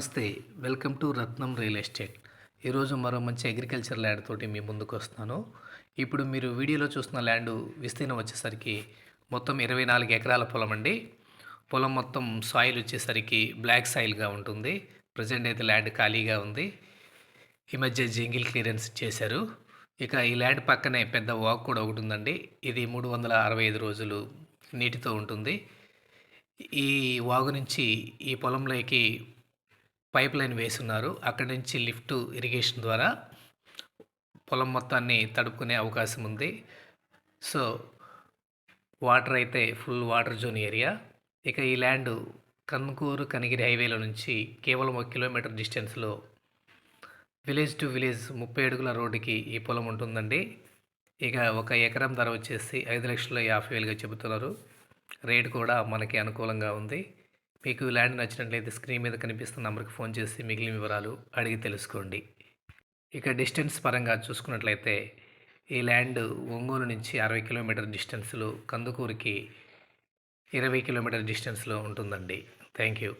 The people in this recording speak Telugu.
నమస్తే. Welcome to Ratnam real estate. ఈరోజు మరో మంచి అగ్రికల్చర్ ల్యాండ్ తోటి మీ ముందుకు వస్తున్నాను. ఇప్పుడు మీరు వీడియోలో చూస్తున్న ల్యాండ్ విస్తీర్ణం వచ్చేసరికి మొత్తం 24 ఎకరాల పొలం అండి. పొలం మొత్తం సాయిల్ వచ్చేసరికి బ్లాక్ సాయిల్గా ఉంటుంది. ప్రజెంట్ అయితే ల్యాండ్ ఖాళీగా ఉంది. ఈ మధ్య జింగిల్ క్లియరెన్స్ చేశారు. ఇక ఈ ల్యాండ్ పక్కనే పెద్ద వాక్ కూడా ఒకటి ఉందండి. ఇది 365 రోజులు నీటితో ఉంటుంది. ఈ వాగు నుంచి ఈ పొలంలోకి పైప్ లైన్ వేసున్నారు. అక్కడి నుంచి లిఫ్ట్ ఇరిగేషన్ ద్వారా పొలం మొత్తాన్ని తడుపుకునే అవకాశం ఉంది. సో వాటర్ అయితే ఫుల్ వాటర్ జోన్ ఏరియా. ఇక ఈ ల్యాండ్ కన్కూరు కనిగిరి హైవేలో నుంచి కేవలం 1 కిలోమీటర్ డిస్టెన్స్లో విలేజ్ టు విలేజ్ 30 అడుగుల రోడ్డుకి ఈ పొలం ఉంటుందండి. ఇక 1 ఎకరం ధర వచ్చేసి 5,50,000గా చెబుతున్నారు. రేటు కూడా మనకి అనుకూలంగా ఉంది. మీకు ఈ ల్యాండ్ నచ్చినట్లయితే స్క్రీన్ మీద కనిపిస్తున్న నెంబర్కి ఫోన్ చేసి మిగిలిన వివరాలు అడిగి తెలుసుకోండి. ఇక డిస్టెన్స్ పరంగా చూసుకున్నట్లయితే ఈ ల్యాండ్ ఒంగోలు నుంచి 60 కిలోమీటర్ డిస్టెన్స్లో, కందుకూరుకి 20 కిలోమీటర్ డిస్టెన్స్లో ఉంటుందండి. Thank you.